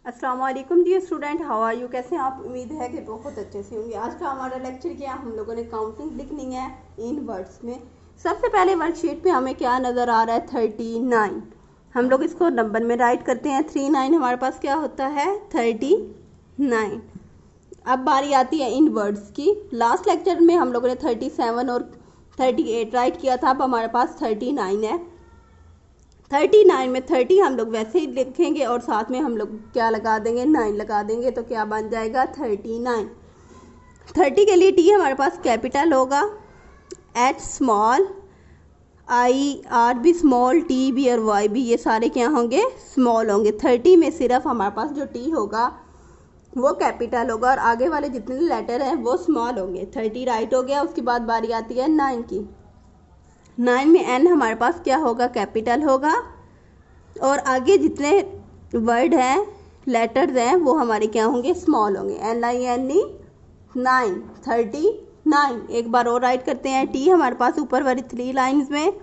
अस्सलाम वालेकुम dear student, how are you. कैसे हैं आप? उम्मीद है कि बहुत अच्छे से होंगे। आज का हमारा लेक्चर क्या, हम लोगों ने काउंटिंग लिखनी है इन वर्ड्स में। सबसे पहले वर्कशीट पे हमें क्या नज़र आ रहा है? 39। हम लोग इसको नंबर में राइट करते हैं। 39 हमारे पास क्या होता है? 39। अब बारी आती है इन वर्ड्स की। लास्ट लेक्चर में हम लोगों ने 37 और 38 राइट किया था। अब हमारे पास 39 है। 39 में 30 हम लोग वैसे ही लिखेंगे और साथ में हम लोग क्या लगा देंगे? 9 लगा देंगे, तो क्या बन जाएगा? 39। 30 के लिए टी हमारे पास कैपिटल होगा, एच स्मॉल, आई आर भी स्मॉल, टी भी और वाई भी, ये सारे क्या होंगे? स्मॉल होंगे। 30 में सिर्फ हमारे पास जो टी होगा वो कैपिटल होगा और आगे वाले जितने लेटर हैं वो स्मॉल होंगे। 30 राइट हो गया। उसके बाद बारी आती है 9 की। 9 में एन हमारे पास क्या होगा? कैपिटल होगा और आगे जितने वर्ड हैं, लेटर्स हैं, वो हमारे क्या होंगे? स्मॉल होंगे। NINE 9, 39। एक बार और राइट करते हैं। टी हमारे पास ऊपर वाली 3 लाइंस में,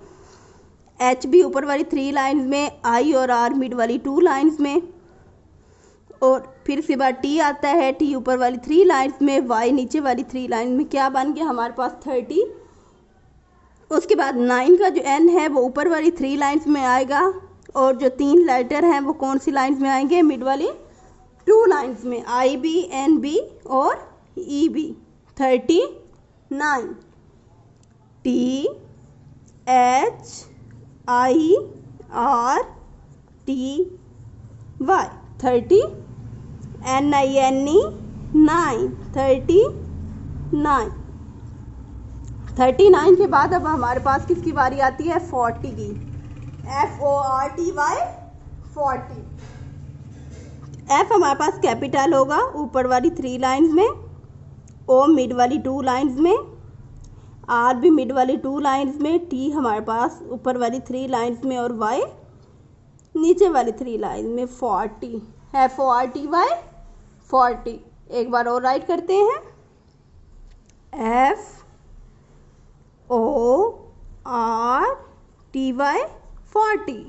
एच भी ऊपर वाली 3 लाइंस में, आई और आर मिड वाली 2 लाइंस में, और फिर इसके बाद टी आता है। टी ऊपर वाली 3 लाइंस में, वाई नीचे वाली 3 लाइंस में। क्या बन गया हमारे पास? 30। उसके बाद 9 का जो एन है वो ऊपर वाली 3 लाइंस में आएगा और जो 3 लेटर हैं वो कौन सी लाइंस में आएंगे? मिड वाली 2 लाइंस में, आई बी, एन बी और E B. 39। T H I R T Y 30। NINE 9, 39। 39 के बाद अब हमारे पास किसकी बारी आती है? 40 की। FORTY 40। एफ हमारे पास कैपिटल होगा ऊपर वाली 3 लाइंस में, ओ मिड वाली 2 लाइंस में, आर भी मिड वाली 2 लाइंस में, टी हमारे पास ऊपर वाली 3 लाइंस में और वाई नीचे वाली 3 लाइंस में। 40, FORTY 40। एक बार और राइट करते हैं। FORTY 40।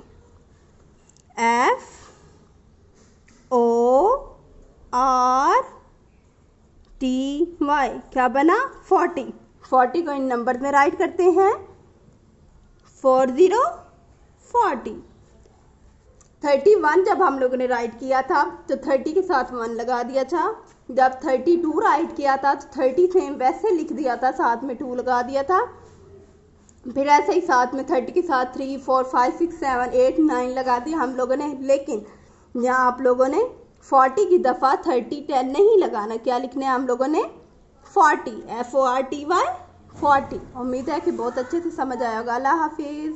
FORTY क्या बना? 40। 40 को इन नंबर में राइट करते हैं। 40 40। 31 जब हम लोगों ने राइट किया था तो 30 के साथ 1 लगा दिया था। जब 32 राइट किया था तो 30 सेम वैसे लिख दिया था, साथ में 2 लगा दिया था। फिर ऐसे ही साथ में 30 के साथ 3 4 5 6 7 8 9 लगा दिया हम लोगों ने। लेकिन यहाँ आप लोगों ने 40 की दफ़ा 30 10 नहीं लगाना। क्या लिखना है हम लोगों ने? 40। FORTY 40। उम्मीद है कि बहुत अच्छे से समझ आया होगा। अल्लाह हाफिज़।